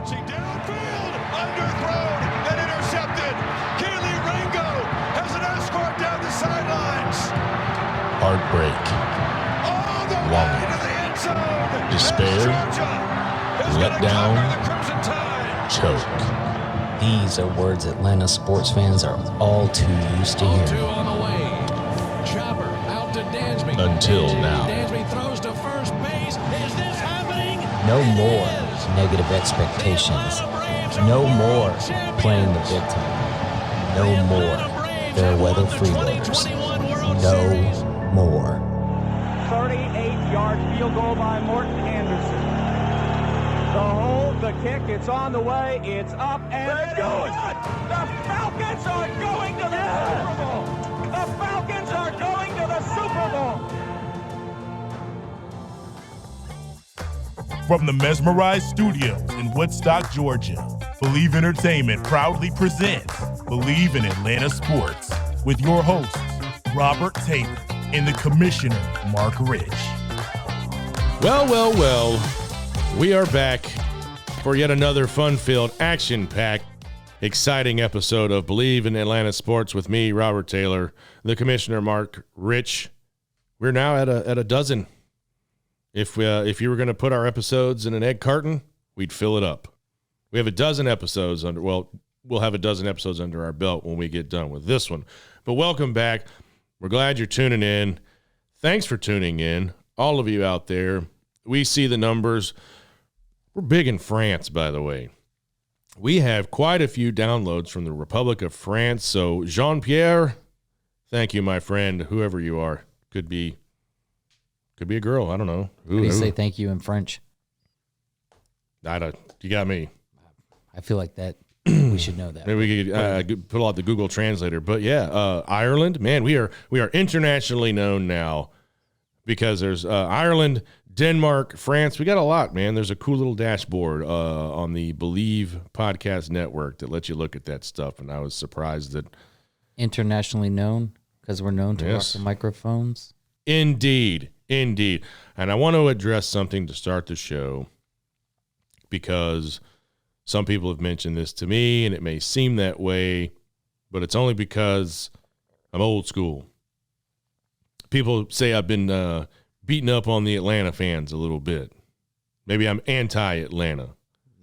launching downfield, underthrown and intercepted. Keely Ringo has an escort down the sidelines. Heartbreak, longing, despair, letdown, choke. These are words Atlanta sports fans are all too used to hearing. Until now. Dansby throws to first base. Is this happening? No more negative expectations. No more playing the victim. No more fair weather freeloaders. No more. 38-yard field goal by Morton Anderson. The hold, the kick, it's on the way, it's up and going. The Falcons are going to the Super Bowl. The Falcons are going to the Super Bowl. From the Mesmerized Studios in Woodstock, Georgia, Bleav Entertainment proudly presents Bleav in Atlanta Sports with your hosts, Robert Taylor and the Commissioner, Mark Rich. Well, we are back for yet another fun-filled, action-packed, exciting episode of Bleav in Atlanta Sports with me, Robert Taylor, the Commissioner, Mark Rich. We're now at a dozen. If you were going to put our episodes in an egg carton, we'd fill it up. We have a dozen episodes we'll have a dozen episodes under our belt when we get done with this one. But welcome back. We're glad you're tuning in. Thanks for tuning in, all of you out there. We see the numbers. We're big in France, by the way. We have quite a few downloads from the Republic of France. So Jean-Pierre, thank you, my friend, whoever you are. Could be a girl. I don't know. How do you say thank you in French? You got me. I feel like that we should know that. Maybe we could pull out the Google Translator. But yeah, Ireland, man, we are internationally known now because there's Ireland, Denmark, France. We got a lot, man. There's a cool little dashboard on the Bleav Podcast Network that lets you look at that stuff. And I was surprised that internationally known because we're known to rock the microphones. Indeed. And I want to address something to start the show because some people have mentioned this to me, and it may seem that way, but it's only because I'm old school. People say I've been beating up on the Atlanta fans a little bit. Maybe I'm anti-Atlanta.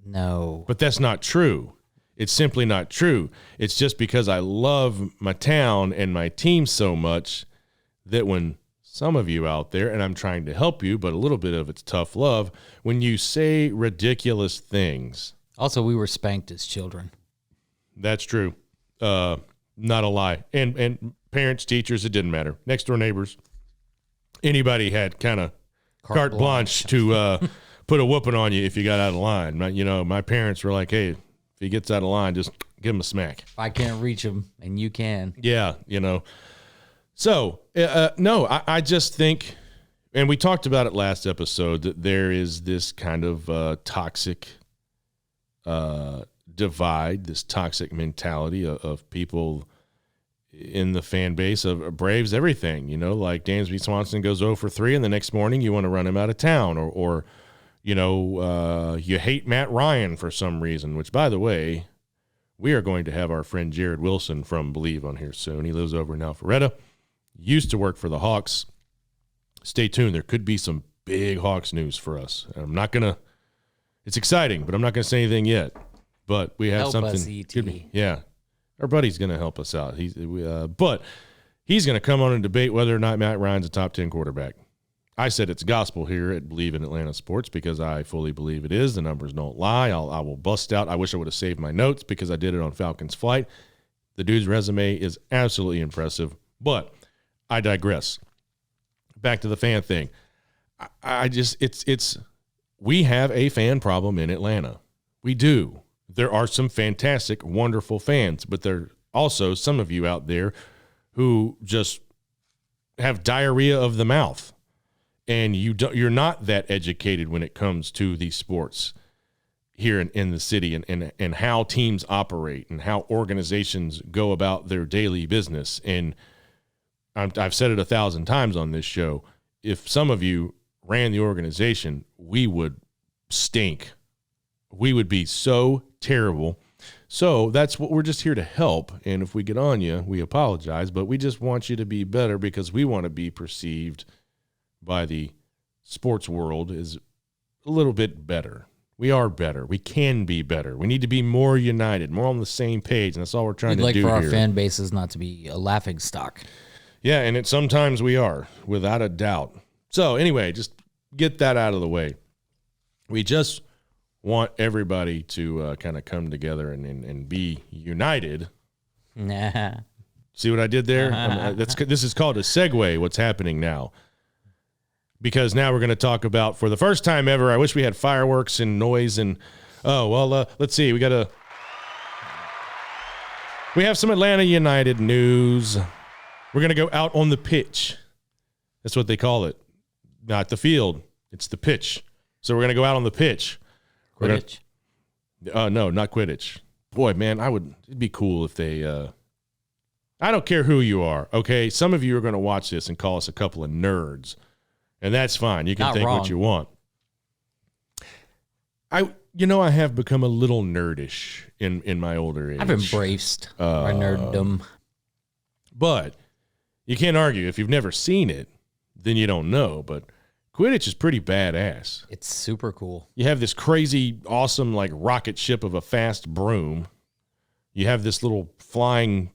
No. But that's not true. It's simply not true. It's just because I love my town and my team so much that when some of you out there, and I'm trying to help you, but a little bit of it's tough love, when you say ridiculous things. Also, we were spanked as children. That's true. Not a lie. And parents, teachers, it didn't matter. Next door neighbors, anybody had kind of carte blanche to put a whooping on you if you got out of line. My parents were like, hey, if he gets out of line, just give him a smack. I can't reach him, and you can. Yeah, So, no, I just think, and we talked about it last episode, that there is this kind of toxic divide, this toxic mentality of people in the fan base of Braves everything, like Dansby Swanson goes 0 for 3, and the next morning you want to run him out of town, or you hate Matt Ryan for some reason, which, by the way, we are going to have our friend Jared Wilson from Bleav on here soon. He lives over in Alpharetta. Used to work for the Hawks. Stay tuned. There could be some big Hawks news for us. I'm not going to – it's exciting, but I'm not going to say anything yet. But we have help something. Us, E.T. Yeah. Our buddy's going to help us out. But he's going to come on and debate whether or not Matt Ryan's a top 10 quarterback. I said it's gospel here at Bleav in Atlanta Sports because I fully believe it is. The numbers don't lie. I will bust out. I wish I would have saved my notes because I did it on Falcons Flight. The dude's resume is absolutely impressive. But – I digress. Back to the fan thing. We have a fan problem in Atlanta. We do. There are some fantastic, wonderful fans, but there are also some of you out there who just have diarrhea of the mouth, and you're not that educated when it comes to these sports here in the city and how teams operate and how organizations go about their daily business. And I've said it 1,000 times on this show. If some of you ran the organization, we would stink. we would be so terrible. So that's what we're just here to help. And if we get on you, we apologize, but we just want you to be better because we want to be perceived by the sports world as a little bit better. We are better. We can be better. We need to be more united, more on the same page, and that's all we're trying to do here. We'd like for our fan bases not to be a laughing stock. Yeah, and sometimes we are, without a doubt. So anyway, just get that out of the way. We just want everybody to kind of come together and be united. Nah. See what I did there? This is called a segue, what's happening now. Because now we're going to talk about, for the first time ever, I wish we had fireworks and noise and, let's see. We have some Atlanta United news. We're going to go out on the pitch. That's what they call it. Not the field. It's the pitch. So we're going to go out on the pitch. Quidditch? No, not Quidditch. Boy, man, it'd be cool if they, I don't care who you are, okay? Some of you are going to watch this and call us a couple of nerds, and that's fine. You can Not think wrong. what you want. I have become a little nerdish in my older age. I've embraced my nerddom. But you can't argue. If you've never seen it, then you don't know, but Quidditch is pretty badass. It's super cool. You have this crazy, awesome, like rocket ship of a fast broom. You have this little flying,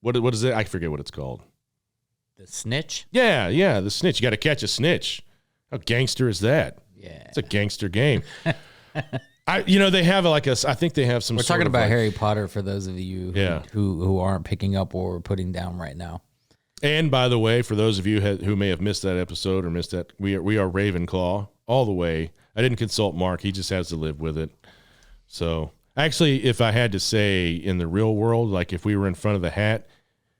what is it? I forget what it's called. The snitch? Yeah, the snitch. You got to catch a snitch. How gangster is that? Yeah. It's a gangster game. They have I think they have some. We're sort talking of about like, Harry Potter for those of you who aren't picking up what we're putting down right now. And by the way, for those of you who may have missed that episode or missed that, we are Ravenclaw all the way. I didn't consult Mark; he just has to live with it. So, actually, if I had to say in the real world, like if we were in front of the hat,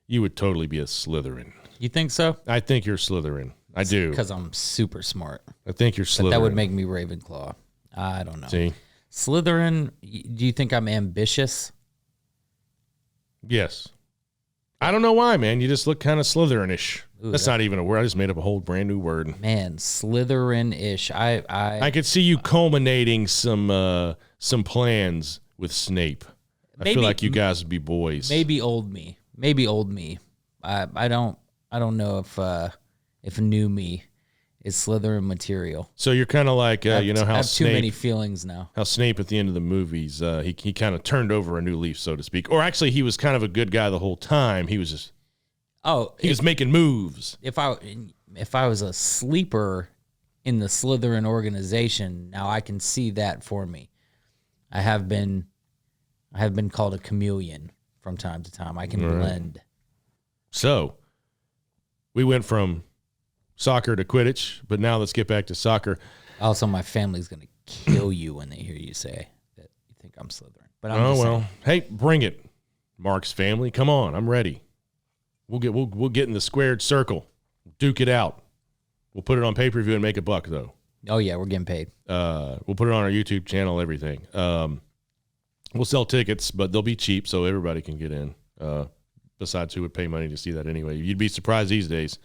you would totally be a Slytherin. You think so? I think you're Slytherin. I do. Because I'm super smart. I think you're Slytherin. But that would make me Ravenclaw. I don't know. See? Slytherin, do you think I'm ambitious? Yes. I don't know why, man. You just look kind of Slytherin-ish. Ooh, That's not even a word. I just made up a whole brand new word. Man, Slytherin-ish. I could see you culminating some plans with Snape. I feel like you guys would be boys. Maybe old me. I don't know if new me is Slytherin material. So you're kind of like how I have Snape. too many feelings now. How Snape at the end of the movies, he kind of turned over a new leaf, so to speak. Or actually, he was kind of a good guy the whole time. He was just he was making moves. If I was a sleeper in the Slytherin organization, now I can see that for me. I have been called a chameleon from time to time. I can blend. So we went from soccer to Quidditch, but now let's get back to soccer. Also, my family's going to kill you when they hear you say that you think I'm Slytherin. But I'm Oh just well, saying. hey, bring it, Mark's family. Come on, I'm ready. We'll get in the squared circle, duke it out. We'll put it on pay-per-view and make a buck though. Oh yeah, we're getting paid. We'll put it on our YouTube channel, everything. We'll sell tickets, but they'll be cheap so everybody can get in. Besides, who would pay money to see that anyway? You'd be surprised these days.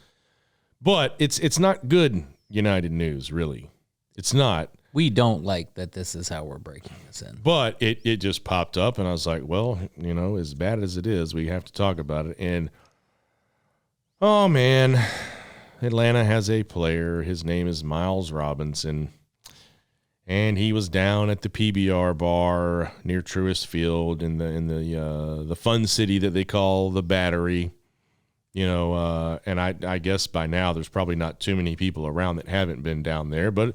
But it's not good United news, really. It's not. We don't like that this is how we're breaking this in. But it just popped up, and I was like, well, as bad as it is, we have to talk about it. And, oh, man, Atlanta has a player. His name is Miles Robinson, and he was down at the PBR bar near Truist Field in the fun city that they call the Battery. And I guess by now there's probably not too many people around that haven't been down there, but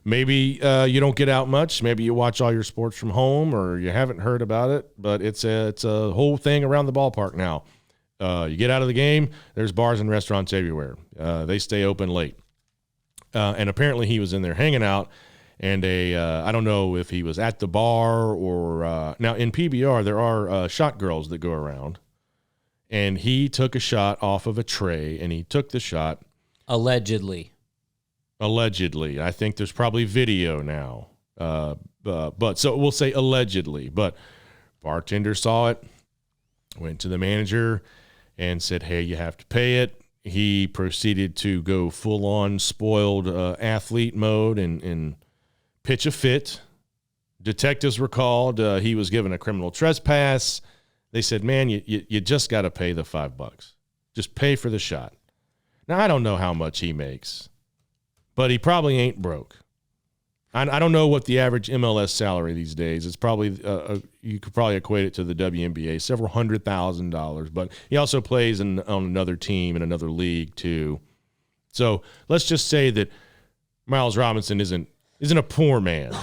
maybe you don't get out much. Maybe you watch all your sports from home or you haven't heard about it, but it's a whole thing around the ballpark now. You get out of the game, there's bars and restaurants everywhere. They stay open late. And apparently he was in there hanging out, and I don't know if he was at the bar or now in PBR there are shot girls that go around. And he took a shot off of a tray, and he took the shot. Allegedly. I think there's probably video now. But so we'll say allegedly. But bartender saw it, went to the manager, and said, hey, you have to pay it. He proceeded to go full-on spoiled athlete mode and pitch a fit. Detectives were called. He was given a criminal trespass. They said, man, you just got to pay the $5. Just pay for the shot. Now, I don't know how much he makes, but he probably ain't broke. I don't know what the average MLS salary these days. It's probably you could probably equate it to the WNBA, several $100,000. But he also plays on another team in another league too. So let's just say that Miles Robinson isn't a poor man.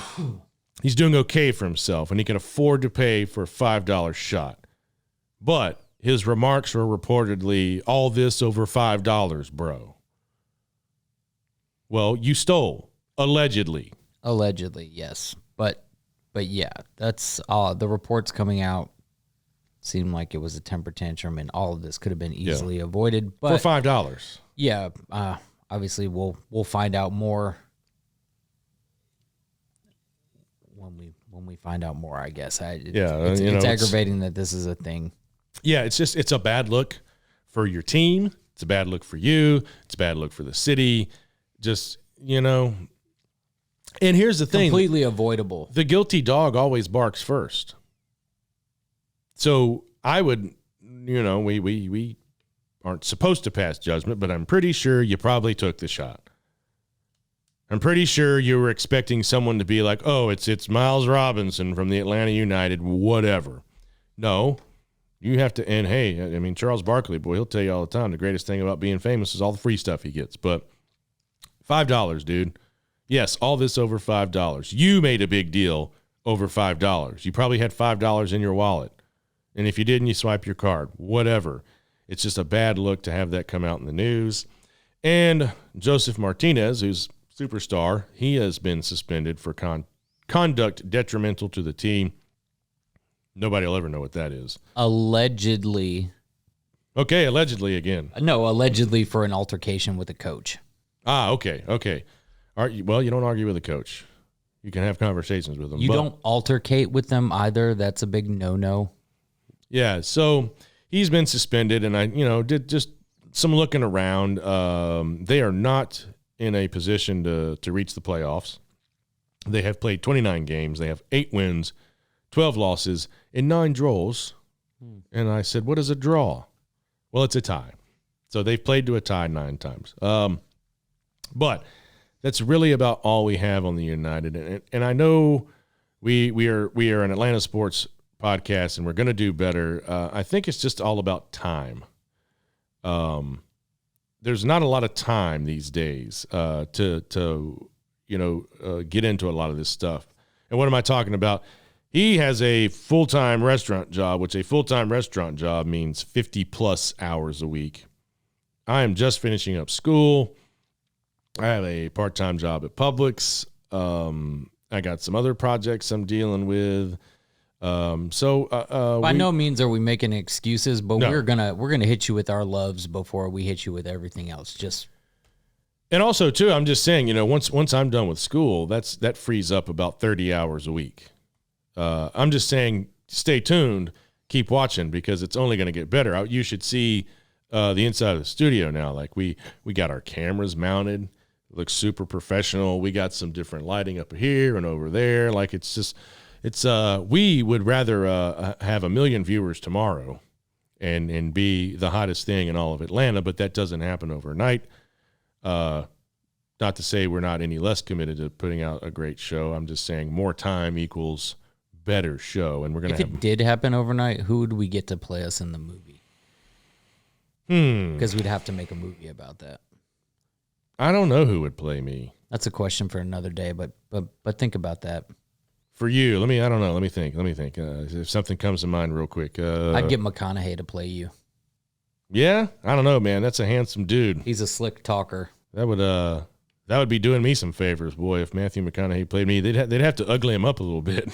He's doing okay for himself, and he can afford to pay for a $5 shot. But his remarks were reportedly, all this over $5, bro. Well, you stole, allegedly. Allegedly, yes. But yeah, that's the reports coming out seemed like it was a temper tantrum, and all of this could have been easily avoided. But for $5. Yeah, obviously we'll find out more when we find out more, I guess. It's aggravating that this is a thing. Yeah, it's a bad look for your team. It's a bad look for you. It's a bad look for the city. Just, and here's the thing. Completely avoidable. The guilty dog always barks first. So I would, we aren't supposed to pass judgment, but I'm pretty sure you probably took the shot. I'm pretty sure you were expecting someone to be like, oh, it's Miles Robinson from the Atlanta United, whatever. No, you have to, and hey, I mean, Charles Barkley, boy, he'll tell you all the time, the greatest thing about being famous is all the free stuff he gets. But $5, dude. Yes, all this over $5. You made a big deal over $5. You probably had $5 in your wallet. And if you didn't, you swipe your card. Whatever. It's just a bad look to have that come out in the news. And Joseph Martinez, who's superstar, he has been suspended for conduct detrimental to the team. Nobody will ever know what that is. Allegedly. Okay, allegedly again. No, allegedly for an altercation with a coach. Okay. Well, you don't argue with a coach. You can have conversations with them. You don't altercate with them either. That's a big no-no. Yeah, so he's been suspended, and I, did just some looking around. They are not in a position to reach the playoffs. They have played 29 games. They have 8 wins, 12 losses, and 9 draws. And I said, what is a draw? Well, it's a tie. So they've played to a tie 9 times. But that's really about all we have on the United. And I know we are an Atlanta sports podcast, and we're going to do better. I think it's just all about time. There's not a lot of time these days to get into a lot of this stuff. And what am I talking about? He has a full-time restaurant job, which a full-time restaurant job means 50-plus hours a week. I am just finishing up school. I have a part-time job at Publix. I got some other projects I'm dealing with. By no means are we making excuses, but No. we're gonna hit you with our loves before we hit you with everything else. And also too, I'm just saying, once I'm done with school, that frees up about 30 hours a week. I'm just saying, stay tuned, keep watching, because it's only going to get better. You should see the inside of the studio now. Like we got our cameras mounted, it looks super professional. We got some different lighting up here and over there. Like we would rather have 1 million viewers tomorrow and be the hottest thing in all of Atlanta, but that doesn't happen overnight. Not to say we're not any less committed to putting out a great show. I'm just saying more time equals better show, and we're gonna. If it did happen overnight, who would we get to play us in the movie? Because we'd have to make a movie about that. I don't know who would play me. That's a question for another day, but think about that. For you, I don't know. Let me think. If something comes to mind real quick. I'd get McConaughey to play you. Yeah? I don't know, man. That's a handsome dude. He's a slick talker. That would be doing me some favors, boy. If Matthew McConaughey played me, they'd have to ugly him up a little bit.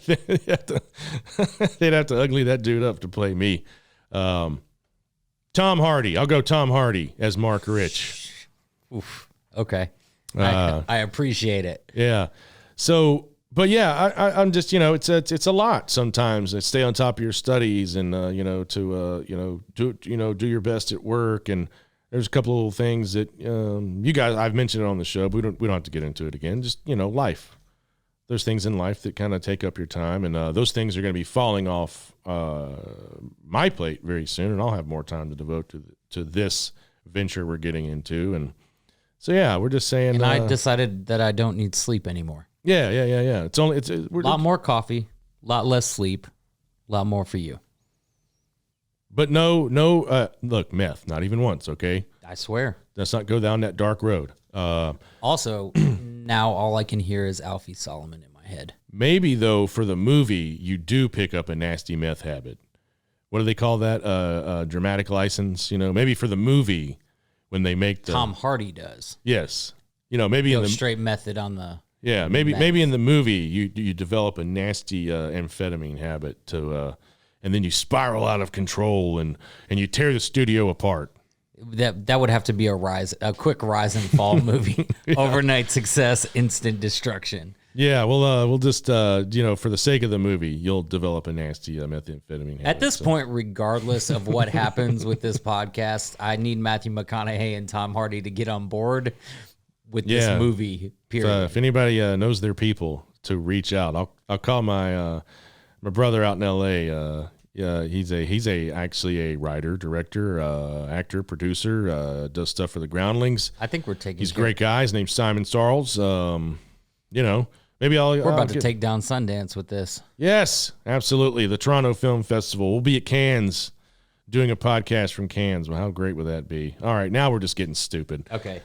they'd have to ugly that dude up to play me. Tom Hardy. I'll go Tom Hardy as Mark Rich. Oof. Okay. I appreciate it. Yeah. So, but yeah, I'm just, it's a lot sometimes to stay on top of your studies and, do your best at work. And there's a couple of little things that you guys, I've mentioned it on the show, but we don't have to get into it again. Just, life, there's things in life that kind of take up your time, and those things are going to be falling off my plate very soon, and I'll have more time to devote to this venture we're getting into. And so, yeah, we're just saying. And I decided that I don't need sleep anymore. Yeah. It's a lot more coffee, a lot less sleep, a lot more for you. But no, look, meth, not even once, okay? I swear. Let's not go down that dark road. Also, now all I can hear is Alfie Solomon in my head. Maybe, though, for the movie, you do pick up a nasty meth habit. What do they call that? Dramatic license? Maybe for the movie when they make the... Tom Hardy does. Yes. Maybe in the... straight method on the... Yeah, maybe in the movie you develop a nasty amphetamine habit to... and then you spiral out of control and you tear the studio apart. That would have to be a quick rise and fall movie. Yeah. Overnight success, instant destruction. Yeah, we'll just for the sake of the movie, you'll develop a nasty methamphetamine habit. At this point, regardless of what happens with this podcast, I need Matthew McConaughey and Tom Hardy to get on board with this movie. Period. If anybody knows their people, to reach out. I'll call my brother out in L.A. He's actually a writer, director, actor, producer, does stuff for the Groundlings. I think we're taking. He's a great guy. His name's Simon Starles. Maybe we're about to take down Sundance with this. Yes, absolutely. The Toronto Film Festival. We'll be at Cannes doing a podcast from Cannes. Well, how great would that be? All right, now we're just getting stupid. Okay.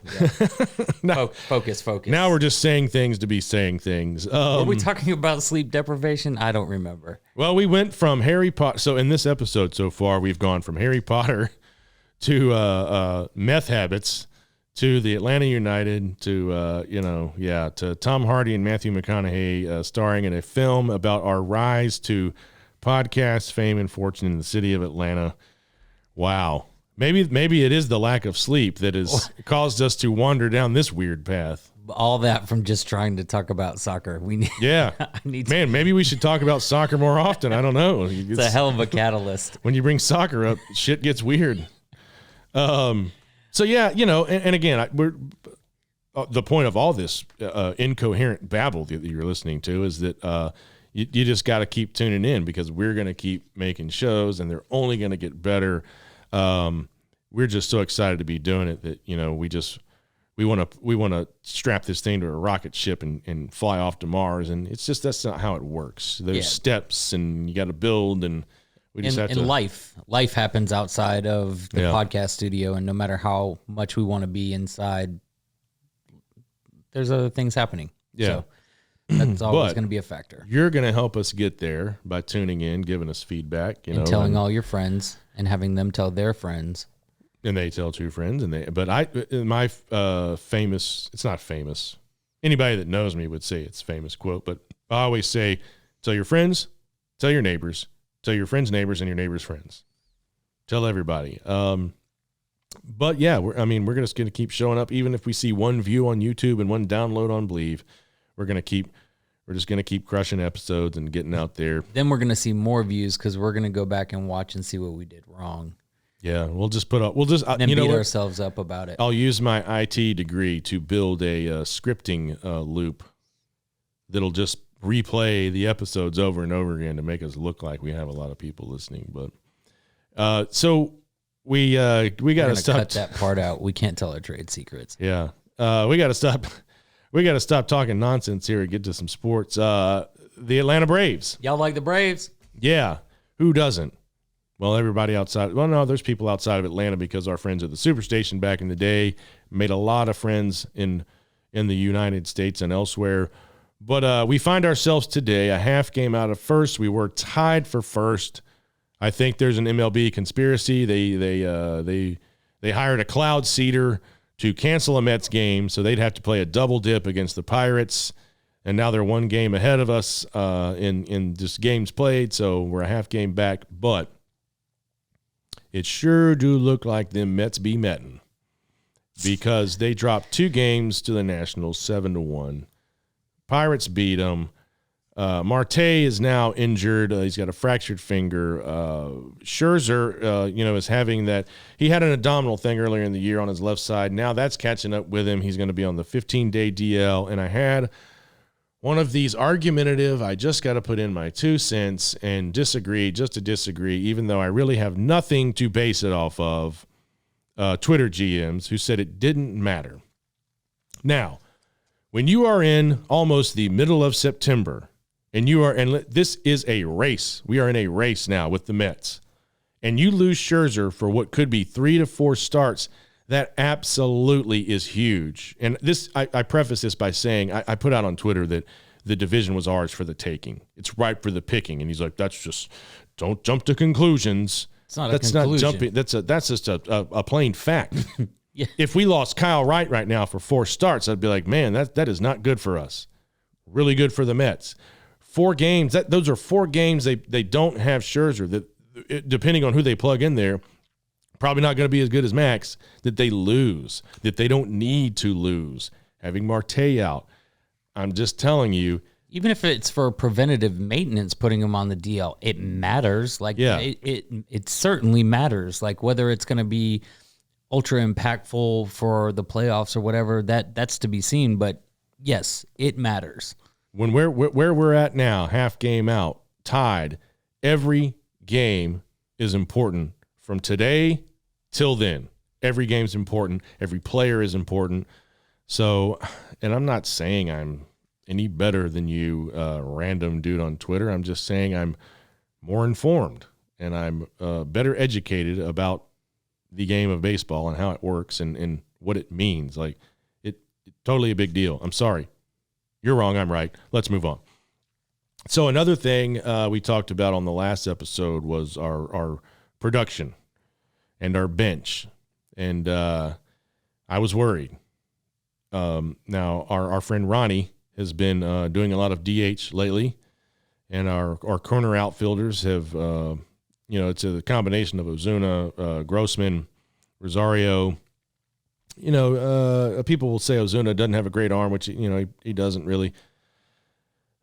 Yeah. Focus. Now we're just saying things to be saying things. Were we talking about sleep deprivation? I don't remember. Well, we went from Harry Potter. So in this episode so far, we've gone from Harry Potter to meth habits to the Atlanta United to Tom Hardy and Matthew McConaughey starring in a film about our rise to podcast fame and fortune in the city of Atlanta. Wow. Maybe it is the lack of sleep that has caused us to wander down this weird path. All that from just trying to talk about soccer. Maybe we should talk about soccer more often. I don't know. It's a hell of a catalyst. When you bring soccer up, shit gets weird. So yeah, and again, we're the point of all this incoherent babble that you're listening to is that you just got to keep tuning in because we're going to keep making shows and they're only going to get better. We're just so excited to be doing it that we want to strap this thing to a rocket ship and fly off to Mars, and that's not how it works. There's steps and you got to build, and we just have to. Life happens outside of the podcast studio, and no matter how much we want to be inside, there's other things happening. Yeah. So that's always going to be a factor. You're going to help us get there by tuning in, giving us feedback, and telling all your friends, and having them tell their friends, and they tell two friends. My famous, it's not famous. Anybody that knows me would say it's famous quote, but I always say, tell your friends, tell your neighbors, tell your friends' neighbors, and your neighbors' friends. Tell everybody. But yeah, we're just going to keep showing up, even if we see one view on YouTube and one download on Bleav. We're just going to keep crushing episodes and getting out there. Then we're going to see more views because we're going to go back and watch and see what we did wrong. Yeah, we'll just beat ourselves up about it. I'll use my IT degree to build a scripting loop that'll just replay the episodes over and over again to make us look like we have a lot of people listening. But so we got to stop. Cut that part out. We can't tell our trade secrets. Yeah, we got to stop. We got to stop talking nonsense here and get to some sports. The Atlanta Braves. Y'all like the Braves? Yeah. Who doesn't? Well, everybody outside. Well, no, there's people outside of Atlanta because our friends at the Superstation back in the day made a lot of friends in the United States and elsewhere. But we find ourselves today a half game out of first. We were tied for first. I think there's an MLB conspiracy. They hired a cloud seeder to cancel a Mets game, so they'd have to play a double dip against the Pirates, and now they're one game ahead of us in just games played, so we're a half game back, but it sure do look like them Mets be metting because they dropped 2 games to the Nationals 7-1. Pirates beat them. Marte is now injured. He's got a fractured finger. Scherzer, is having that. He had an abdominal thing earlier in the year on his left side. Now that's catching up with him. He's going to be on the 15-day DL. And I had one of these argumentative, I just got to put in my 2 cents and disagree just to disagree, even though I really have nothing to base it off of, Twitter GMs who said it didn't matter. Now, when you are in almost the middle of September, and this is a race. We are in a race now with the Mets. And you lose Scherzer for what could be 3 to 4 starts, that absolutely is huge. And this, I preface this by saying, I put out on Twitter that the division was ours for the taking. It's ripe for the picking. And he's like, don't jump to conclusions. It's not That's a conclusion. not jumping. That's just a plain fact. Yeah. If we lost Kyle Wright right now for 4 starts, I'd be like, man, that is not good for us. Really good for the Mets. 4 games, those are 4 games they don't have Scherzer, that depending on who they plug in there, probably not going to be as good as Max, that they lose, that they don't need to lose. Having Marte out, I'm just telling you. Even if it's for preventative maintenance, putting him on the DL, it matters. Like, yeah. it certainly matters. Like, whether it's going to be ultra impactful for the playoffs or whatever, that's to be seen. But yes, it matters. When where we're at now, half game out, tied, every game is important from today till then. Every game's important. Every player is important. So, and I'm not saying I'm any better than you, random dude on Twitter. I'm just saying I'm more informed and I'm better educated about the game of baseball and how it works and what it means. Like, it's totally a big deal. I'm sorry. You're wrong. I'm right. Let's move on. So another thing we talked about on the last episode was our production and our bench. And I was worried. Now, our friend Ronnie has been doing a lot of DH lately. And our corner outfielders have, it's a combination of Ozuna, Grossman, Rosario. People will say Ozuna doesn't have a great arm, which, he doesn't really.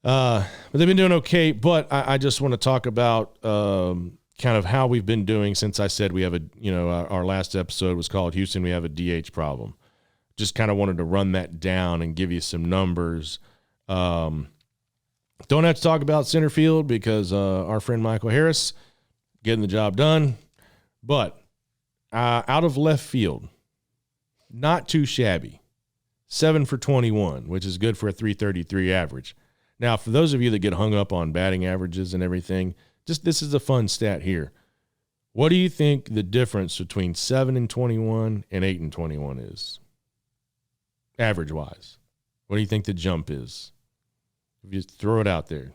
But they've been doing okay. But I just want to talk about kind of how we've been doing since I said we have our last episode was called Houston, we have a DH problem. Just kind of wanted to run that down and give you some numbers. Don't have to talk about center field because our friend Michael Harris getting the job done. But out of left field, not too shabby. 7 for 21, which is good for a 333 average. Now, for those of you that get hung up on batting averages and everything, this is a fun stat here. What do you think the difference between 7 and 21 and 8 and 21 is? Average-wise. What do you think the jump is? If you just throw it out there.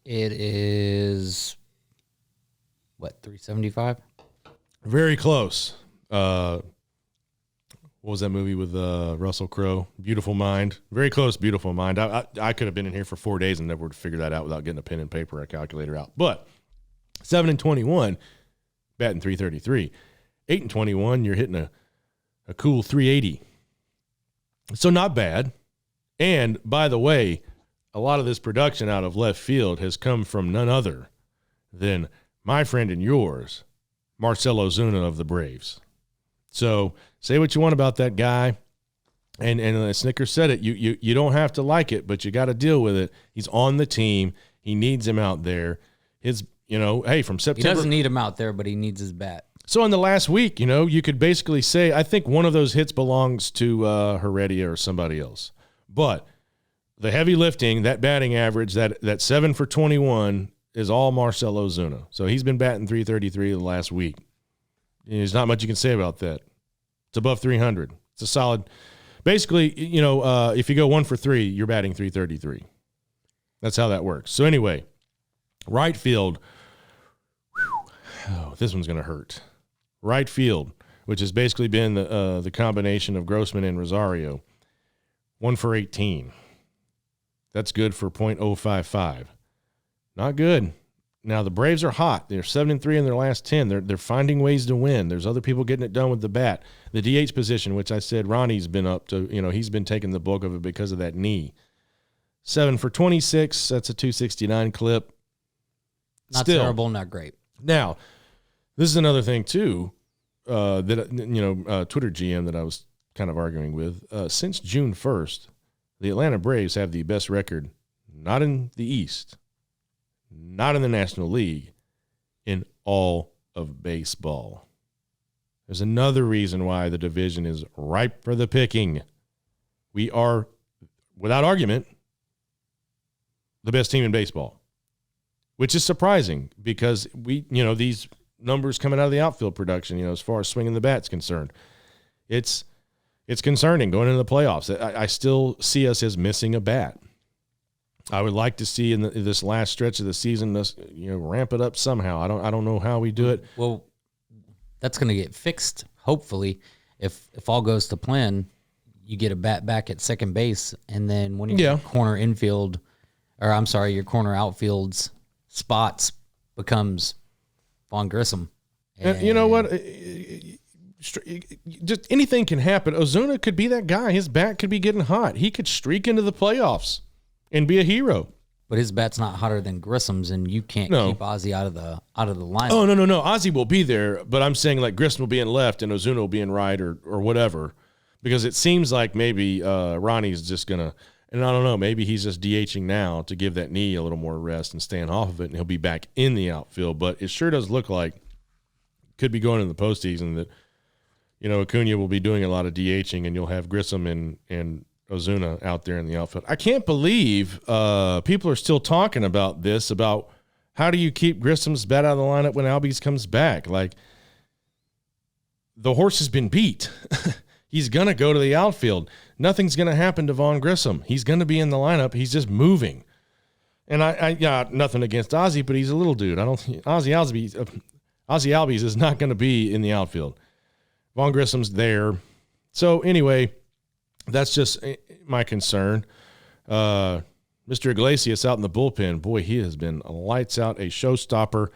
It is, 375? Very close. What was that movie with Russell Crowe? Beautiful Mind. Very close, Beautiful Mind. I could have been in here for 4 days and never would have figured that out without getting a pen and paper or a calculator out. But 7 and 21, batting 333. 8 and 21, you're hitting a cool 380. So not bad. And, by the way, a lot of this production out of left field has come from none other than my friend and yours, Marcell Ozuna of the Braves. So say what you want about that guy. And Snickers said it. You don't have to like it, but you got to deal with it. He's on the team. He needs him out there. From September. He doesn't need him out there, but he needs his bat. So in the last week, you could basically say, I think one of those hits belongs to Heredia or somebody else. But the heavy lifting, that batting average, that 7 for 21 is all Marcell Ozuna. So he's been batting 333 the last week. There's not much you can say about that. It's above 300. It's a solid. Basically, if you go 1 for 3, you're batting 333. That's how that works. So anyway, right field. This one's going to hurt. Right field, which has basically been the combination of Grossman and Rosario. 1 for 18. That's good for .055. Not good. Now, the Braves are hot. They're 7-3 in their last 10. They're finding ways to win. There's other people getting it done with the bat. The DH position, which I said Ronnie's been up to, he's been taking the bulk of it because of that knee. 7 for 26. That's a 269 clip. Not terrible, not great. Now, this is another thing, too, Twitter GM that I was kind of arguing with. Since June 1st, the Atlanta Braves have the best record, not in the East, not in the National League, in all of baseball. There's another reason why the division is ripe for the picking. We are, without argument, the best team in baseball, which is surprising because these numbers coming out of the outfield production, as far as swinging the bat's concerned, it's concerning going into the playoffs. I still see us as missing a bat. I would like to see in this last stretch of the season, us, ramp it up somehow. I don't know how we do it. Well, that's going to get fixed. Hopefully, if all goes to plan, you get a bat back at second base, and then when your corner outfield's spots becomes Vaughn Grissom. And you know what? Just anything can happen. Ozuna could be that guy. His bat could be getting hot. He could streak into the playoffs and be a hero. But his bat's not hotter than Grissom's, and you can't keep Ozzy out of the lineup. Oh, no. Ozzy will be there, but I'm saying like Grissom will be in left and Ozuna will be in right or whatever, because it seems like maybe Ronnie's just going to, and I don't know, maybe he's just DHing now to give that knee a little more rest and staying off of it, and he'll be back in the outfield. But it sure does look like could be going in the postseason that, Acuna will be doing a lot of DHing, and you'll have Grissom and Ozuna out there in the outfield. I can't believe people are still talking about this, about how do you keep Grissom's bat out of the lineup when Albies comes back? Like, the horse has been beat. He's going to go to the outfield. Nothing's going to happen to Vaughn Grissom. He's going to be in the lineup. He's just moving. And I got nothing against Ozzy, but he's a little dude. Ozzy Albies is not going to be in the outfield. Vaughn Grissom's there. So anyway, that's just my concern. Mr. Iglesias out in the bullpen, boy, he has been lights out, a showstopper.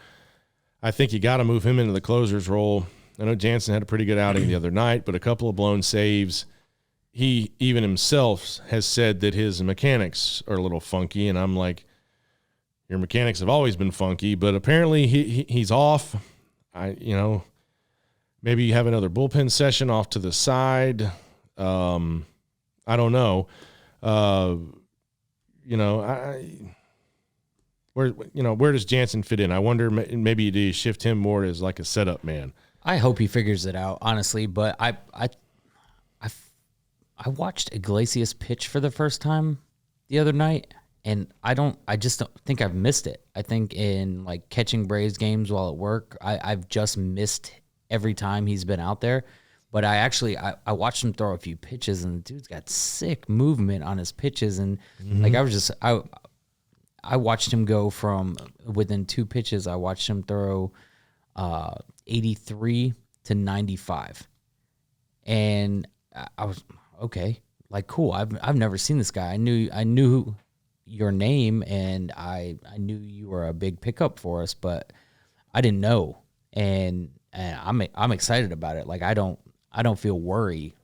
I think you got to move him into the closer's role. I know Jansen had a pretty good outing the other night, but a couple of blown saves. He even himself has said that his mechanics are a little funky, and I'm like, your mechanics have always been funky, but apparently he's off. Maybe you have another bullpen session off to the side. I don't know. Where does Jansen fit in? I wonder, maybe do you shift him more as like a setup man? I hope he figures it out, honestly. But I watched Iglesias pitch for the first time the other night, and I just don't think I've missed it. I think in like catching Braves games while at work, I've just missed every time he's been out there. But I watched him throw a few pitches, and the dude's got sick movement on his pitches. And like I watched him go from within 2 pitches. I watched him throw 83 to 95, and I was okay, like cool. I've never seen this guy. I knew your name, and I knew you were a big pickup for us, but I didn't know, and I'm excited about it. Like I don't feel worry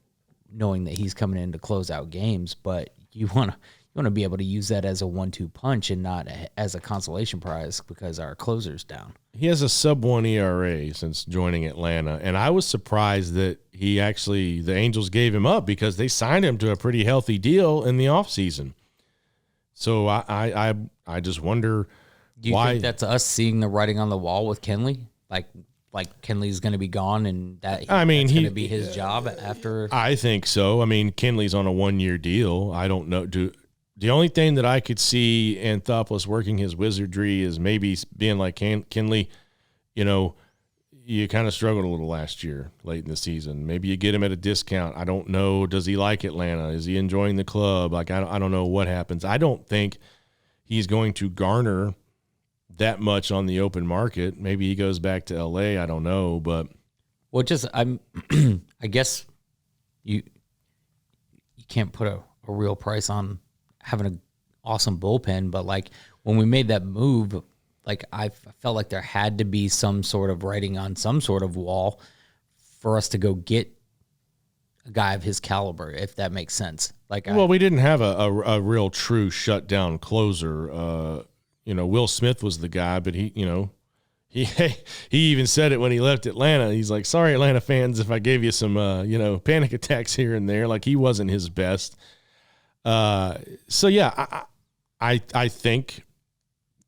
knowing that he's coming in to close out games, but you want to be able to use that as a 1-2 punch and not as a consolation prize because our closer's down. He has a sub-1 ERA since joining Atlanta, and I was surprised that the Angels gave him up because they signed him to a pretty healthy deal in the offseason. So I just wonder Do you think that's us seeing the writing on the wall with Kenley? Like Kenley's going to be gone, and that's going to be his job after. I think so. I mean, Kenley's on a 1-year deal. I don't know. The only thing that I could see Anthopoulos working his wizardry is maybe being like Kenley. You kind of struggled a little last year, late in the season. Maybe you get him at a discount. I don't know. Does he like Atlanta? Is he enjoying the club? Like I don't know what happens. I don't think he's going to garner that much on the open market. Maybe he goes back to LA. I don't know, but I guess you can't put a real price on having an awesome bullpen, but like when we made that move, like I felt like there had to be some sort of writing on some sort of wall for us to go get a guy of his caliber, if that makes sense. We didn't have a real true shutdown closer. Will Smith was the guy, but he even said it when he left Atlanta. He's like, sorry, Atlanta fans, if I gave you some, panic attacks here and there. Like he wasn't his best. So yeah, I think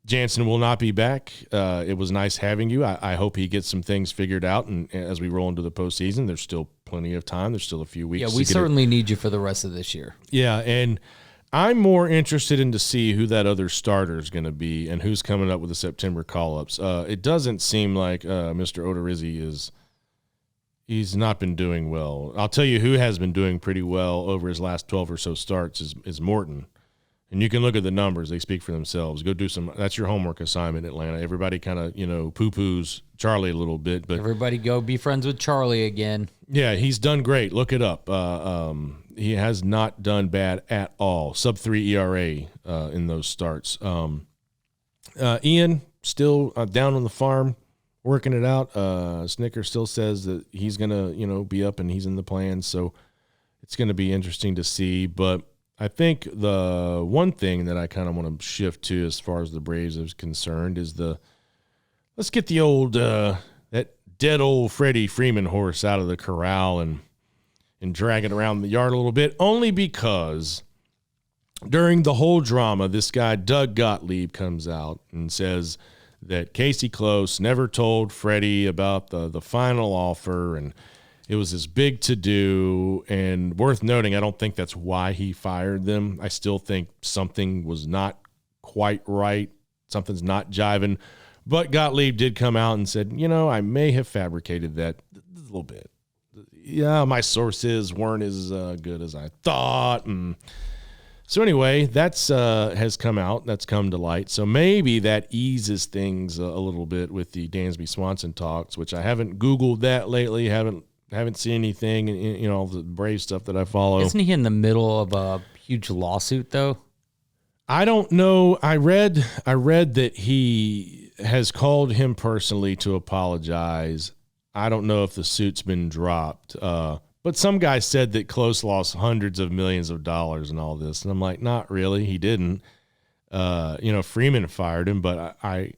Jansen will not be back. It was nice having you. I hope he gets some things figured out, and as we roll into the postseason, there's still plenty of time. There's still a few weeks. Yeah, we certainly need you for the rest of this year. Yeah, and I'm more interested in to see who that other starter is going to be and who's coming up with the September call-ups. It doesn't seem like Mr. Odorizzi he's not been doing well. I'll tell you who has been doing pretty well over his last 12 or so starts is Morton. And you can look at the numbers. They speak for themselves. Go do some – that's your homework assignment, Atlanta. Everybody kind of, poo-poos Charlie a little bit. But everybody go be friends with Charlie again. Yeah, he's done great. Look it up. He has not done bad at all. Sub-3 ERA in those starts. Ian, still down on the farm, working it out. Snicker still says that he's going to, be up and he's in the plans. So it's going to be interesting to see. But I think the one thing that I kind of want to shift to as far as the Braves is concerned is let's get the old that dead old Freddie Freeman horse out of the corral and drag it around the yard a little bit, only because during the whole drama, this guy Doug Gottlieb comes out and says that Casey Close never told Freddie about the final offer, and it was this big to-do. And worth noting, I don't think that's why he fired them. I still think something was not quite right. Something's not jiving. But Gottlieb did come out and said, I may have fabricated that a little bit. Yeah, my sources weren't as good as I thought. And so anyway, that's has come out. That's come to light. So maybe that eases things a little bit with the Dansby Swanson talks, which I haven't Googled that lately. Haven't seen anything in all the Brave stuff that I follow. Isn't he in the middle of a huge lawsuit though? I don't know. I read that he has called him personally to apologize. I don't know if the suit's been dropped. But some guy said that Close lost hundreds of millions of dollars and all this. And I'm like, not really. He didn't. Freeman fired him, but I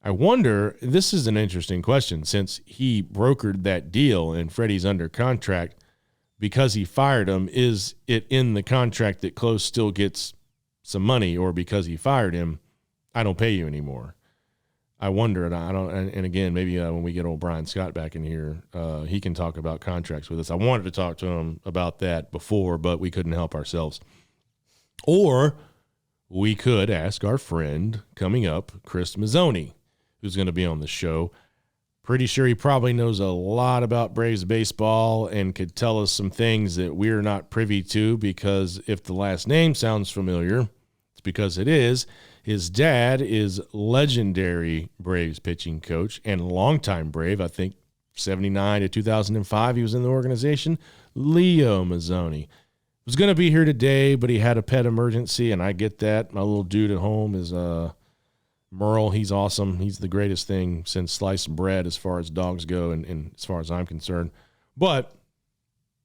wonder, this is an interesting question, since he brokered that deal and Freddie's under contract, because he fired him, is it in the contract that Close still gets some money, or because he fired him, I don't pay you anymore? I wonder, and again, maybe when we get old Brian Scott back in here, he can talk about contracts with us. I wanted to talk to him about that before, but we couldn't help ourselves. Or we could ask our friend coming up, Chris Mazzoni, who's going to be on the show. Pretty sure he probably knows a lot about Braves baseball and could tell us some things that we're not privy to, because if the last name sounds familiar, it's because it is. His dad is legendary Braves pitching coach and longtime Brave. I think 79 to 2005 he was in the organization. Leo Mazzoni was going to be here today, but he had a pet emergency, and I get that. My little dude at home is Merle. He's awesome. He's the greatest thing since sliced bread as far as dogs go and as far as I'm concerned. But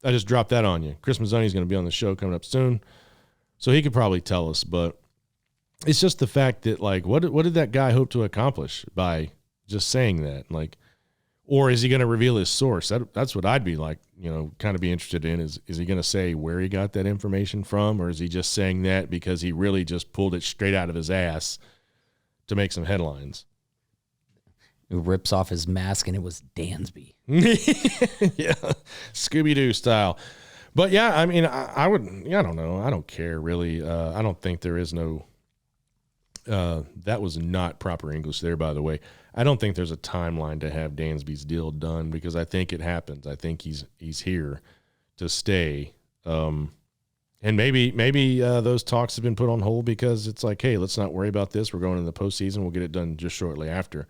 I just dropped that on you. Chris Mazzoni is going to be on the show coming up soon, so he could probably tell us. But it's just the fact that, like, what did that guy hope to accomplish by just saying that? Like, or is he going to reveal his source? That's what I'd be like, kind of be interested in. Is he going to say where he got that information from, or is he just saying that because he really just pulled it straight out of his ass to make some headlines? He rips off his mask and it was Dansby. Yeah, Scooby-Doo style. But yeah, I mean, I don't know. I don't care really. I don't think there is no. That was not proper English there, by the way. I don't think there's a timeline to have Dansby's deal done, because I think it happens. I think he's here to stay. And maybe those talks have been put on hold because it's like, hey, let's not worry about this. We're going into the postseason. We'll get it done just shortly after.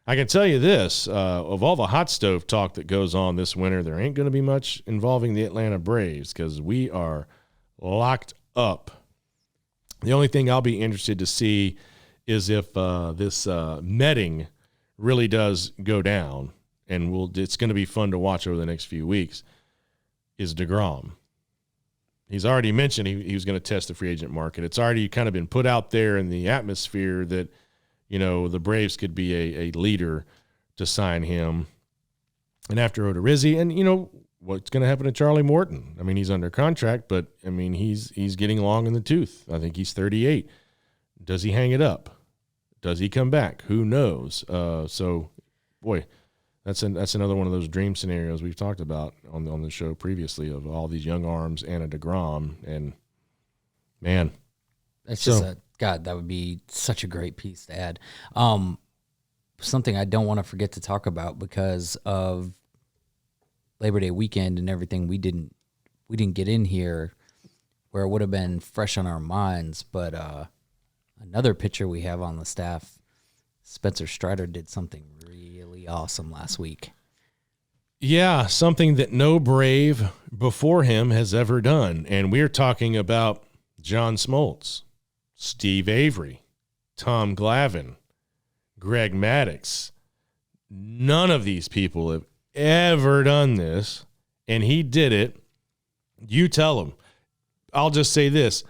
I can tell you this, of all the hot stove talk that goes on this winter, there ain't going to be much involving the Atlanta Braves, because we are locked up. The only thing I'll be interested to see is if this netting really does go down, and it's going to be fun to watch over the next few weeks, is DeGrom. He's already mentioned he was going to test the free agent market. It's already kind of been put out there in the atmosphere that, the Braves could be a leader to sign him. And after Odorizzi, and, what's going to happen to Charlie Morton? I mean, he's under contract, but I mean, he's getting long in the tooth. I think he's 38. Does he hang it up? Does he come back? Who knows? So, boy, that's another one of those dream scenarios we've talked about on the show previously of all these young arms and a DeGrom, and man, it's just God. That would be such a great piece to add. Something I don't want to forget to talk about because of Labor Day weekend and everything. We didn't get in here where it would have been fresh on our minds, but another pitcher we have on the staff, Spencer Strider, did something really awesome last week. Yeah, something that no Brave before him has ever done. And we're talking about John Smoltz, Steve Avery, Tom Glavine, Greg Maddux. None of these people have ever done this, and he did it. You tell him. I'll just say this.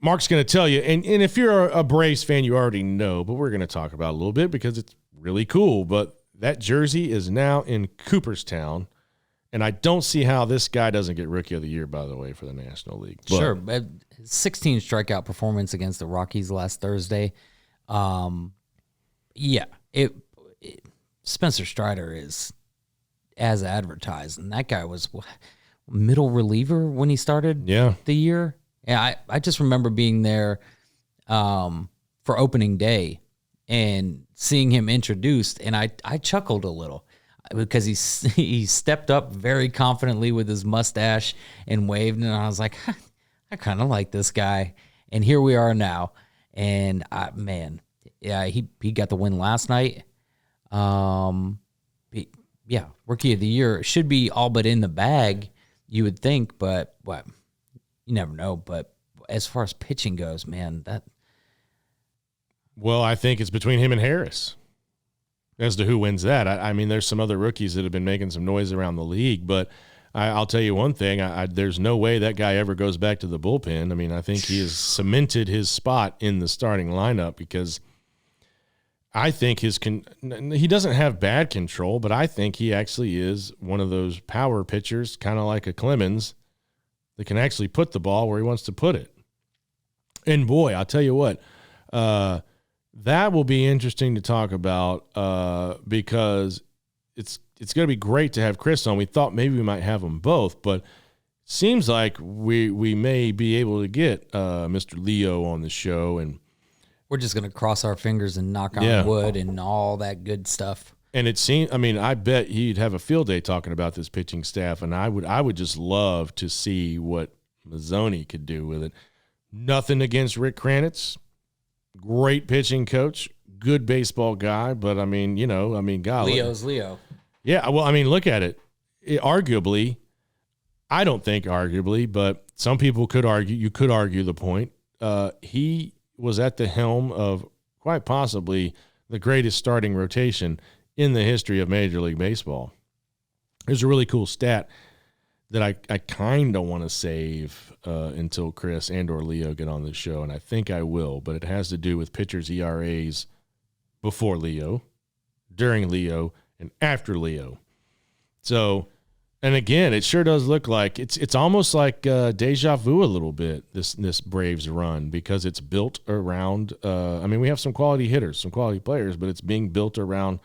Mark's going to tell you, and if you're a Braves fan, you already know, but we're going to talk about it a little bit because it's really cool. But that jersey is now in Cooperstown, and I don't see how this guy doesn't get Rookie of the Year, by the way, for the National League. But, sure, but 16 strikeout performance against the Rockies last Thursday. Yeah, Spencer Strider is as advertised, and that guy was middle reliever when he started the year. Yeah, I just remember being there for opening day and seeing him introduced, and I chuckled a little because he stepped up very confidently with his mustache and waved, and I was like, I kind of like this guy. And here we are now, and he got the win last night. Rookie of the Year should be all but in the bag, you would think, but what? You never know. But as far as pitching goes, man, well, I think it's between him and Harris as to who wins that. I mean, there's some other rookies that have been making some noise around the league, but I'll tell you one thing. There's no way that guy ever goes back to the bullpen. I mean, I think he has cemented his spot in the starting lineup because I think he doesn't have bad control, but I think he actually is one of those power pitchers, kind of like a Clemens, that can actually put the ball where he wants to put it. And boy, I'll tell you what, that will be interesting to talk about because it's going to be great to have Chris on. We thought maybe we might have them both, but seems like we may be able to get Mr. Leo on the show, and we're just going to cross our fingers and knock on wood and all that good stuff. And it seems, I mean, I bet he'd have a field day talking about this pitching staff, and I would just love to see what Mazzoni could do with it. Nothing against Rick Kranitz, great pitching coach, good baseball guy, but I mean, golly. Leo's Leo. Yeah, well, I mean, look at it. Arguably, I don't think arguably, but some people could argue, you could argue the point. He was at the helm of quite possibly the greatest starting rotation in the history of Major League Baseball. There's a really cool stat that I kind of want to save until Chris and or Leo get on the show, and I think I will, but it has to do with pitchers' ERAs before Leo, during Leo, and after Leo. So, and again, it sure does look like it's almost like deja vu a little bit, this Braves run, because it's built around we have some quality hitters, some quality players, but it's being built around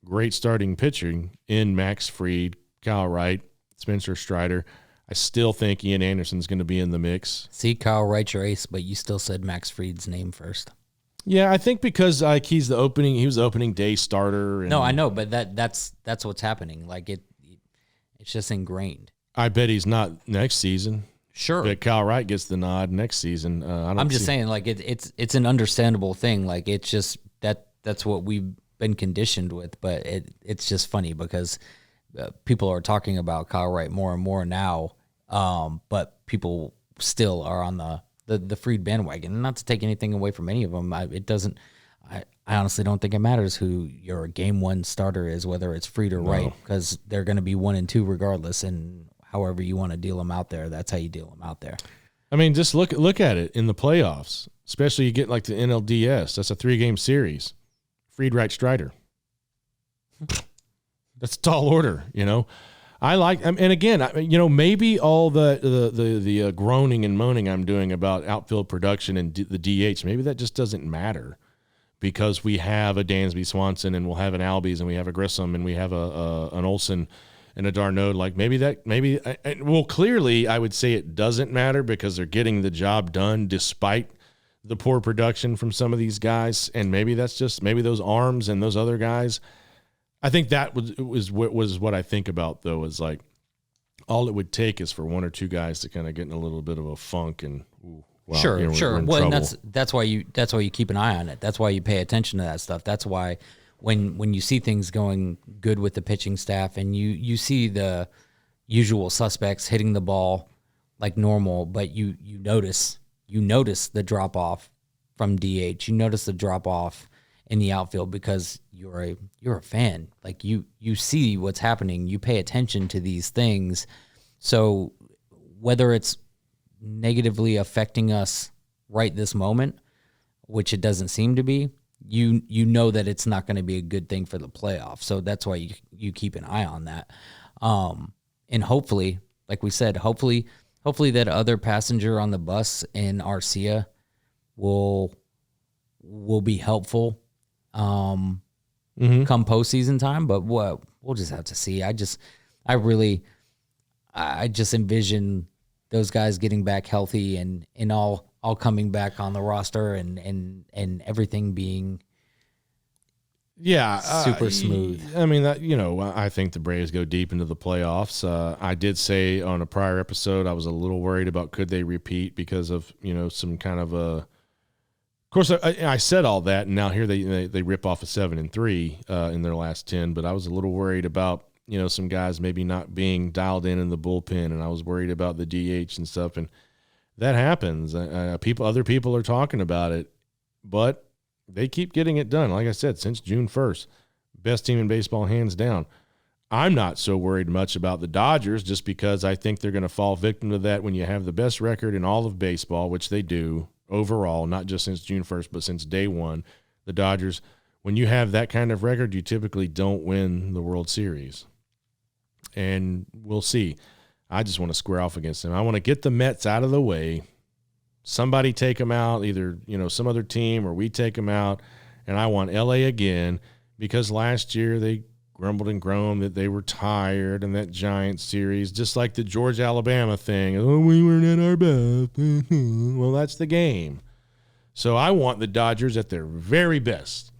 great starting pitching in Max Fried, Kyle Wright, Spencer Strider. I still think Ian Anderson's going to be in the mix. See, Kyle Wright's your ace, but you still said Max Fried's name first. Yeah, I think because he was the opening day starter. No, I know, but that's what's happening. Like it's just ingrained. I bet he's not next season. Sure. But Kyle Wright gets the nod next season. I'm just saying, like it's an understandable thing. Like it's just that's what we've been conditioned with. But it's just funny because people are talking about Kyle Wright more and more now. But people still are on the Fried bandwagon. Not to take anything away from any of them. I honestly don't think it matters who your game one starter is, whether it's Fried or Wright, because they're going to be 1 and 2 regardless. And however you want to deal them out there, that's how you deal them out there. I mean, just look at it in the playoffs, especially you get like the NLDS. That's a 3-game series. Fried, Wright, Strider. That's a tall order, and again, maybe all the groaning and moaning I'm doing about outfield production and the DH, maybe that just doesn't matter because we have a Dansby Swanson and we'll have an Albies and we have a Grissom and we have an Olsen and a Darno. Like clearly I would say it doesn't matter because they're getting the job done despite the poor production from some of these guys. And maybe that's just those arms and those other guys. I think that was what I think about though, is like all it would take is for one or two guys to kind of get in a little bit of a funk and wow, sure. We're in Well, trouble. and that's why you keep an eye on it. That's why you pay attention to that stuff. That's why when you see things going good with the pitching staff and you see the usual suspects hitting the ball like normal, but you notice the drop off from DH. You notice the drop off in the outfield because you're a fan. Like you see what's happening. You pay attention to these things. So whether it's negatively affecting us right this moment, which it doesn't seem to be, you know that it's not going to be a good thing for the playoffs. So that's why you keep an eye on that. And hopefully, like we said, hopefully that other passenger on the bus in Arcia will be helpful come postseason time. But we'll just have to see. I just envision those guys getting back healthy and all coming back on the roster and everything being super smooth. I mean, I think the Braves go deep into the playoffs. I did say on a prior episode I was a little worried about could they repeat because of some kind of a. Of course, I said all that, and now here they rip off a 7-3 in their last 10. But I was a little worried about some guys maybe not being dialed in the bullpen, and I was worried about the DH and stuff. And that happens. Other people are talking about it, but they keep getting it done. Like I said, since June 1st, best team in baseball, hands down. I'm not so worried much about the Dodgers just because I think they're going to fall victim to that when you have the best record in all of baseball, which they do overall, not just since June 1st, but since day one. The Dodgers, when you have that kind of record, you typically don't win the World Series. And we'll see. I just want to square off against them. I want to get the Mets out of the way. Somebody take them out, either some other team or we take them out. And I want LA again because last year they grumbled and groaned that they were tired in that Giants series, just like the Georgia-Alabama thing. Oh, we weren't at our best. Well, that's the game. So I want the Dodgers at their very best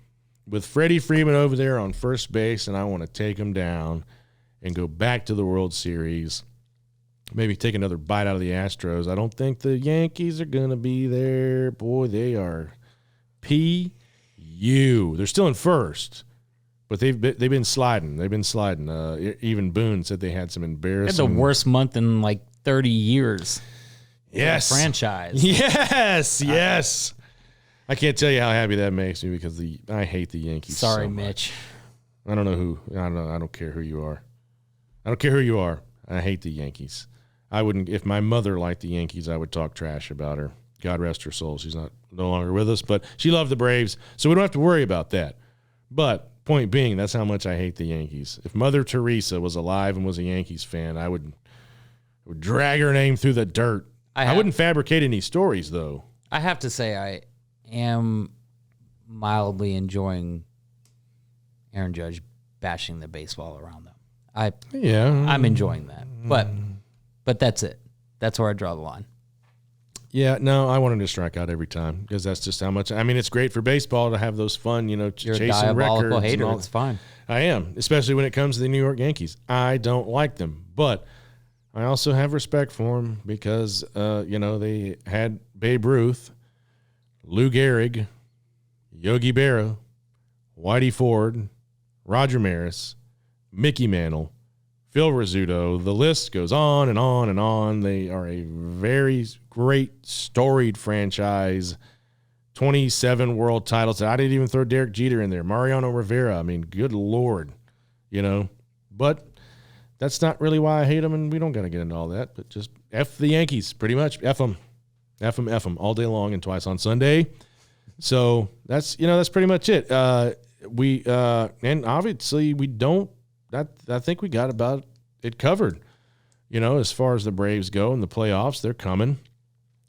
with Freddie Freeman over there on first base, and I want to take them down and go back to the World Series. Maybe take another bite out of the Astros. I don't think the Yankees are going to be there. Boy, they are P.U. They're still in first, but they've been sliding. Even Boone said they had some embarrassing. They had the worst month in like 30 years. Yes. Franchise. Yes. I can't tell you how happy that makes me because I hate the Yankees. Sorry, so much. Mitch. I don't know who. I don't care who you are. I hate the Yankees. I wouldn't. If my mother liked the Yankees, I would talk trash about her. God rest her soul. She's no longer with us, but she loved the Braves, so we don't have to worry about that. But point being, that's how much I hate the Yankees. If Mother Teresa was alive and was a Yankees fan, I would drag her name through the dirt. I wouldn't fabricate any stories, though. I have to say I am mildly enjoying Aaron Judge bashing the baseball around them. I'm enjoying that. But that's it. That's where I draw the line. Yeah, no, I want him to strike out every time because that's just how much. I mean, it's great for baseball to have those fun, You're chasing a diabolical records. hater. It's fine. I am, especially when it comes to the New York Yankees. I don't like them, but I also have respect for them because, they had Babe Ruth, Lou Gehrig, Yogi Berra, Whitey Ford, Roger Maris, Mickey Mantle, Phil Rizzuto. The list goes on and on and on. They are a very great, storied franchise. 27 world titles. I didn't even throw Derek Jeter in there. Mariano Rivera. I mean, good Lord, But that's not really why I hate them, and we don't got to get into all that. But just F the Yankees, pretty much. F them. F them all day long and twice on Sunday. So that's pretty much it. And obviously we don't. I think we got about it covered. As far as the Braves go in the playoffs, they're coming.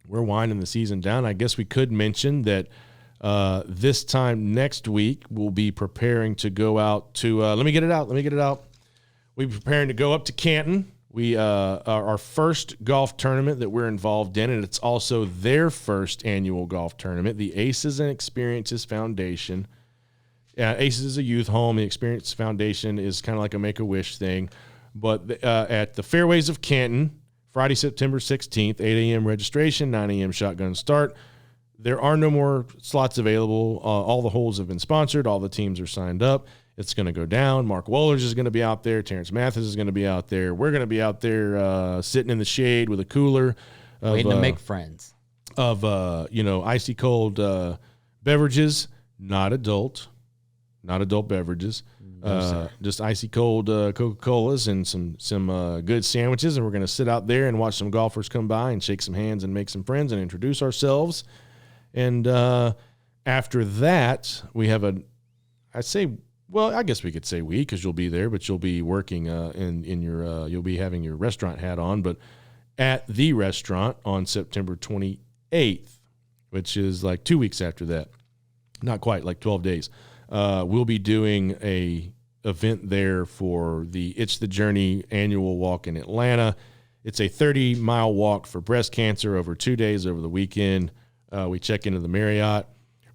We're winding the season down. I guess we could mention that this time next week we'll be preparing to go out to let me get it out. We're preparing to go up to Canton. We our first golf tournament that we're involved in, and it's also their first annual golf tournament, the Aces and Experiences Foundation. Aces is a youth home. The Experience Foundation is kind of like a Make-A-Wish thing. But at the Fairways of Canton, Friday, September 16th, 8 a.m. registration, 9 a.m. shotgun start. There are no more slots available. All the holes have been sponsored. All the teams are signed up. It's going to go down. Mark Wohlers is going to be out there. Terrence Mathis is going to be out there. We're going to be out there sitting in the shade with a cooler. Waiting to make friends. Of, icy cold beverages, not adult beverages. Just icy cold Coca-Colas and some good sandwiches, and we're going to sit out there and watch some golfers come by and shake some hands and make some friends and introduce ourselves. And after that, we have I guess we could say we, because you'll be there, but you'll be working in your you'll be having your restaurant hat on, but at the restaurant on September 28th, which is like 2 weeks after that, not quite, like 12 days. We'll be doing a event there for the It's the Journey annual walk in Atlanta. It's a 30-mile walk for breast cancer over 2 days over the weekend. We check into the Marriott.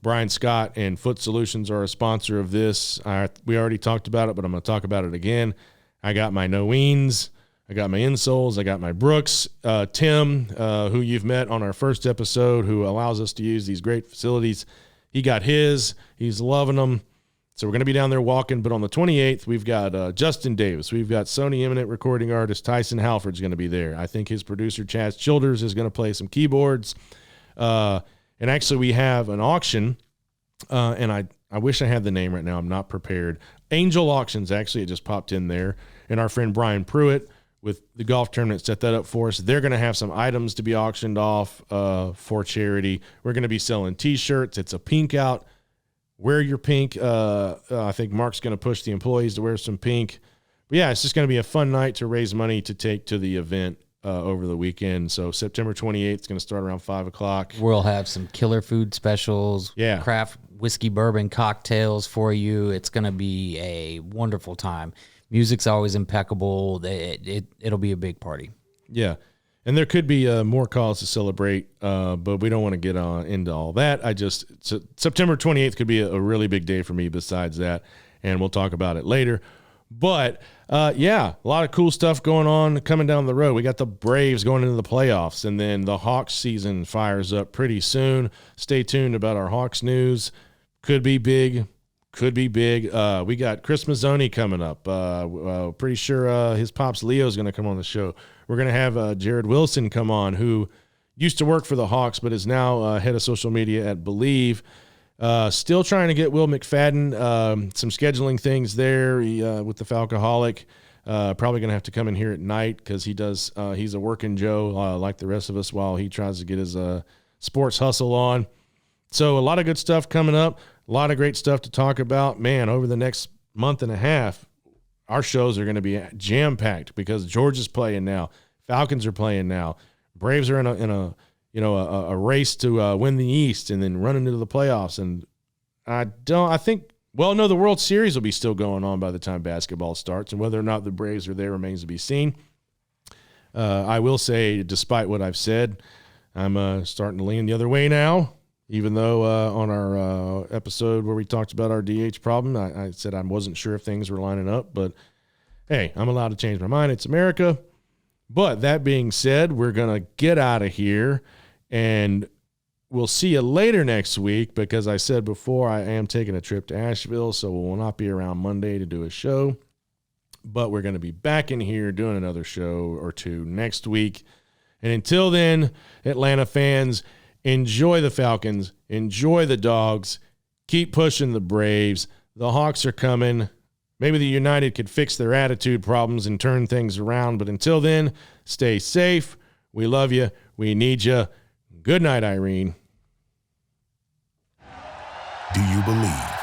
Brian Scott and Foot Solutions are a sponsor of this. We already talked about it, but I'm going to talk about it again. I got my Noeens. I got my insoles. I got my Brooks. Tim, who you've met on our first episode, who allows us to use these great facilities, he got his. He's loving them. So we're going to be down there walking. But on the 28th, we've got Justin Davis. We've got Sony eminent recording artist Tyson Halford's going to be there. I think his producer Chaz Childers is going to play some keyboards. And actually, we have an auction, and I wish I had the name right now. I'm not prepared. Angel Auctions, actually, it just popped in there. And our friend Brian Pruitt with the golf tournament set that up for us. They're going to have some items to be auctioned off for charity. We're going to be selling T-shirts. It's a pink out. Wear your pink. I think Mark's going to push the employees to wear some pink. But, yeah, it's just going to be a fun night to raise money to take to the event over the weekend. So September 28th is going to start around 5 o'clock. We'll have some killer food specials, craft whiskey bourbon cocktails for you. It's going to be a wonderful time. Music's always impeccable. It'll be a big party. Yeah. And there could be more calls to celebrate, but we don't want to get into all that. September 28th could be a really big day for me besides that, and we'll talk about it later. But, a lot of cool stuff going on coming down the road. We got the Braves going into the playoffs, and then the Hawks season fires up pretty soon. Stay tuned about our Hawks news. Could be big. We got Chris Mazzoni coming up. Pretty sure his pops Leo is going to come on the show. We're going to have Jared Wilson come on, who used to work for the Hawks but is now head of social media at Bleav. Still trying to get Will McFadden, some scheduling things there with the Falcoholic. Probably going to have to come in here at night because he's a working Joe like the rest of us while he tries to get his sports hustle on. So a lot of good stuff coming up, a lot of great stuff to talk about. Man, over the next month and a half, our shows are going to be jam-packed because Georgia's playing now. Falcons are playing now. Braves are in a race to win the East and then run into the playoffs. And the World Series will be still going on by the time basketball starts, and whether or not the Braves are there remains to be seen. I will say, despite what I've said, I'm starting to lean the other way now, even though on our episode where we talked about our DH problem, I said I wasn't sure if things were lining up, but hey, I'm allowed to change my mind. It's America. But that being said, we're going to get out of here. And we'll see you later next week because I said before I am taking a trip to Asheville, so we will not be around Monday to do a show. But we're going to be back in here doing another show or two next week. And until then, Atlanta fans, enjoy the Falcons, enjoy the Dogs, keep pushing the Braves. The Hawks are coming. Maybe the United could fix their attitude problems and turn things around. But until then, stay safe. We love you. We need you. Good night, Irene. Do you believe?